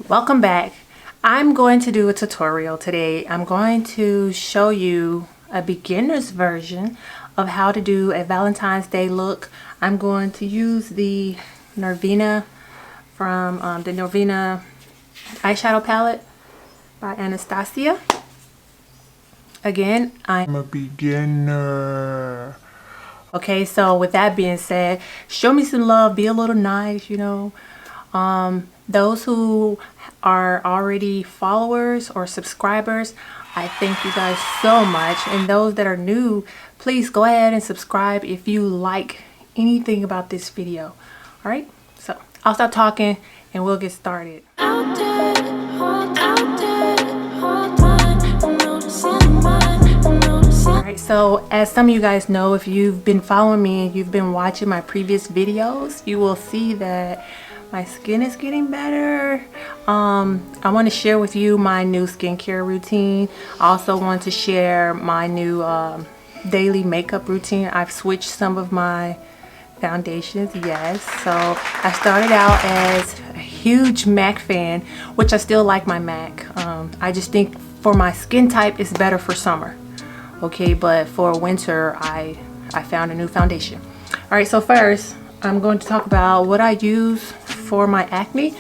Welcome back. I'm going to do a tutorial today. I'm going to show you a beginner's version of how to do a Valentine's Day look. I'm going to use the Norvina from the Norvina eyeshadow palette by Anastasia. Again, I'm a beginner. Okay, so with that being said, show me some love, be a little nice, you know. Those who are already followers or subscribers, I thank you guys so much. And those that are new, please go ahead and subscribe if you like anything about this video. All right, so I'll stop talking and we'll get started. Alright, so as some of you guys know, if you've been following me and you've been watching my previous videos, you will see that my skin is getting better. I want to share with you my new skincare routine. I also want to share my new daily makeup routine. I've switched some of my foundations, yes. So I started out as a huge MAC fan, which I still like my MAC. I just think for my skin type it's better for summer. Okay, but for winter I found a new foundation. All right, so first I'm going to talk about what I use for my acne.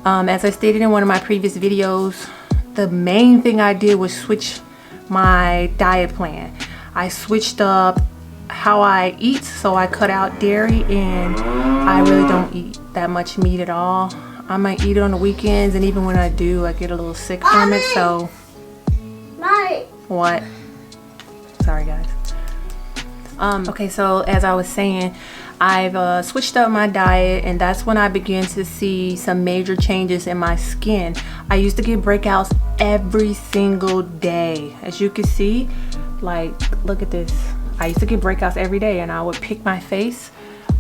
As I stated in one of my previous videos, the main thing I did was switch my diet plan. I switched up how I eat, so I cut out dairy and I really don't eat that much meat at all. I might eat it on the weekends, and even when I do, I get a little sick from it. So what? Sorry guys. Okay, so as I was saying, I've switched up my diet, and that's when I began to see some major changes in my skin. I used to get breakouts every single day. As you can see, like, look at this. I used to get breakouts every day, and I would pick my face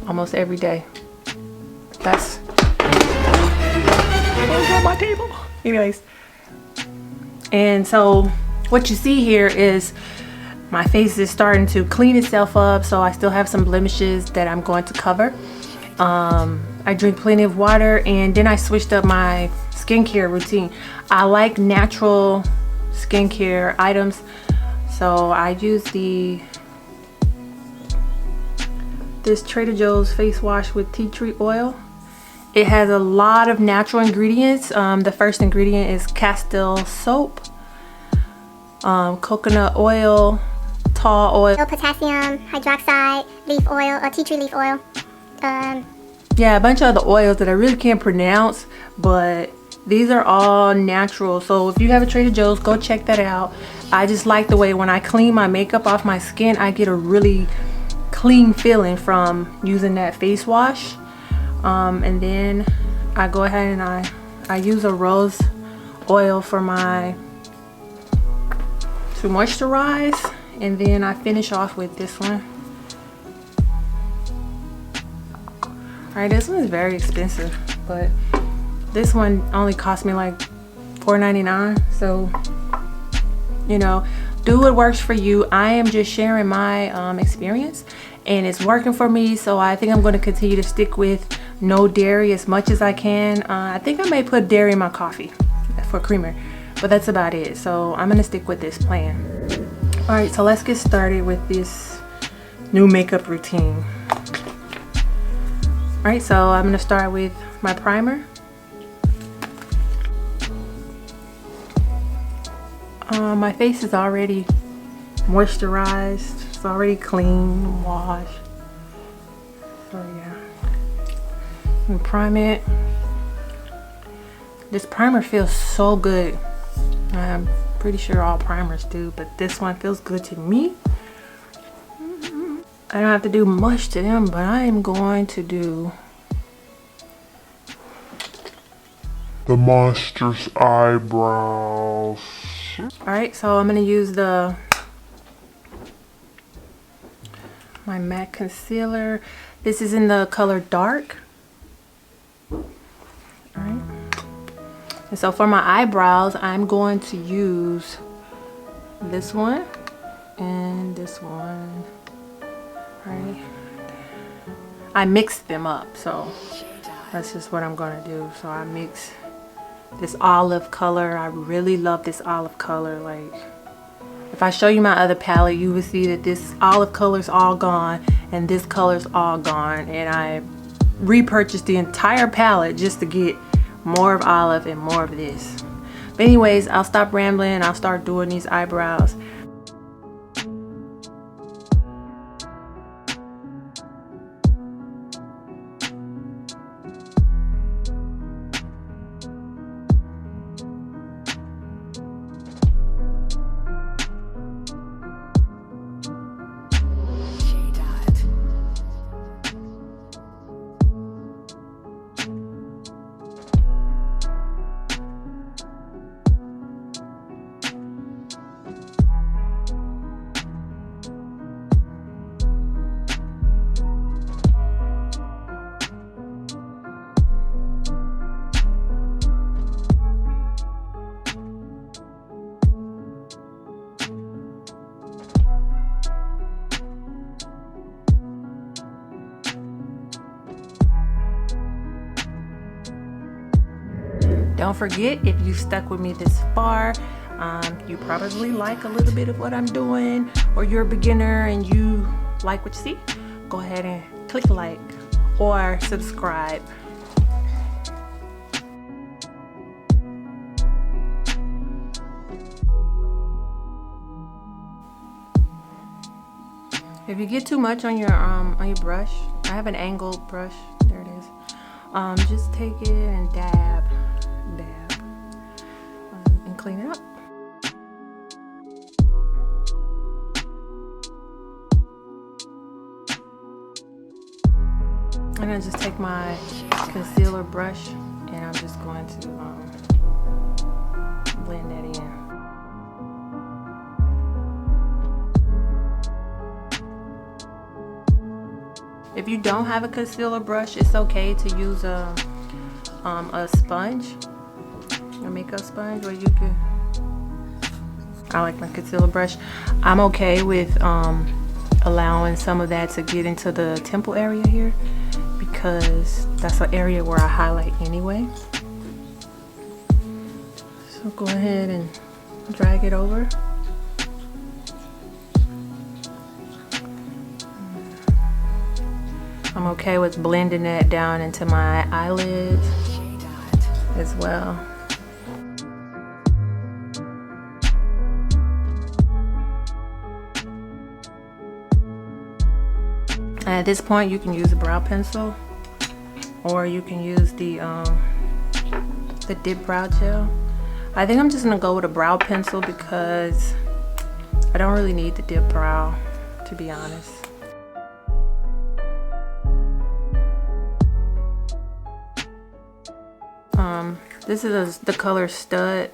almost every day. That's on my table. Anyways, and so what you see here is my face is starting to clean itself up, so I still have some blemishes that I'm going to cover. I drink plenty of water, and then I switched up my skincare routine. I like natural skincare items, so I use this Trader Joe's face wash with tea tree oil. It has a lot of natural ingredients. The first ingredient is Castile soap, coconut oil, tall oil, potassium hydroxide, leaf oil, tea tree leaf oil. Yeah, a bunch of other oils that I really can't pronounce, but these are all natural. So if you have a Trader Joe's, go check that out. I just like the way when I clean my makeup off my skin, I get a really clean feeling from using that face wash. And then I go ahead and I use a rose oil for to moisturize. And then I finish off with this one. Alright, this one is very expensive, but this one only cost me like $4.99. So, you know, do what works for you. I am just sharing my experience, and it's working for me. So I think I'm going to continue to stick with no dairy as much as I can. I think I may put dairy in my coffee for creamer, but that's about it. So I'm going to stick with this plan. Alright, so let's get started with this new makeup routine. Alright, so I'm going to start with my primer. My face is already moisturized. It's already clean, washed. So yeah. And prime it. This primer feels so good. I'm pretty sure all primers do, but this one feels good to me. I don't have to do much to them, but I am going to do the monster's eyebrows. Alright, so I'm going to use my MAC concealer. This is in the color dark. Alright. And so for my eyebrows, I'm going to use this one and this one. Right. I mixed them up, so that's just what I'm gonna do. So I mix this olive color. I really love this olive color. Like, if I show you my other palette, you will see that this olive color is all gone and this color is all gone. And I repurchased the entire palette just to get more of olive and more of this. But anyways, I'll stop rambling. I'll start doing these eyebrows. Don't forget, if you stuck with me this far, you probably like a little bit of what I'm doing, or you're a beginner and you like what you see, go ahead and click like or subscribe. If you get too much on your brush, I have an angled brush, there it is. Just take it and dab, and clean it up. And I just take my concealer brush and I'm just going to blend that in. If you don't have a concealer brush, it's okay to use a sponge, a makeup sponge, or you can. I like my concealer brush. I'm okay with allowing some of that to get into the temple area here, because that's an area where I highlight anyway. So go ahead and drag it over. I'm okay with blending that down into my eyelids as well. And at this point, you can use a brow pencil, or you can use the dip brow gel. I think I'm just gonna go with a brow pencil because I don't really need the dip brow, to be honest. This is the color Stud.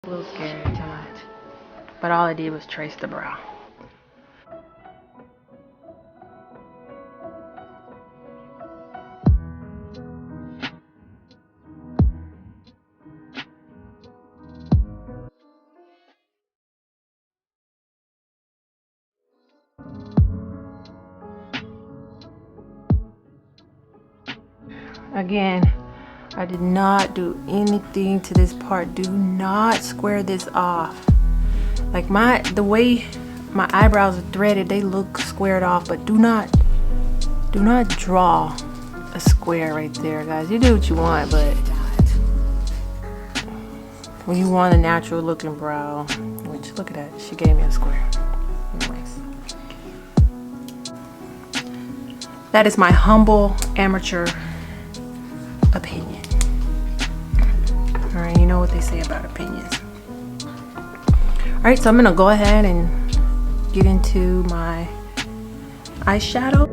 A little scary too much, but all I did was trace the brow. Again, I did not do anything to this part. Do not square this off. Like the way my eyebrows are threaded, they look squared off, but do not draw a square right there, guys. You do what you want, but when you want a natural looking brow, which, look at that, she gave me a square. Anyways, that is my humble amateur opinion. All right, you know what they say about opinions. All right, so I'm gonna go ahead and get into my eyeshadow.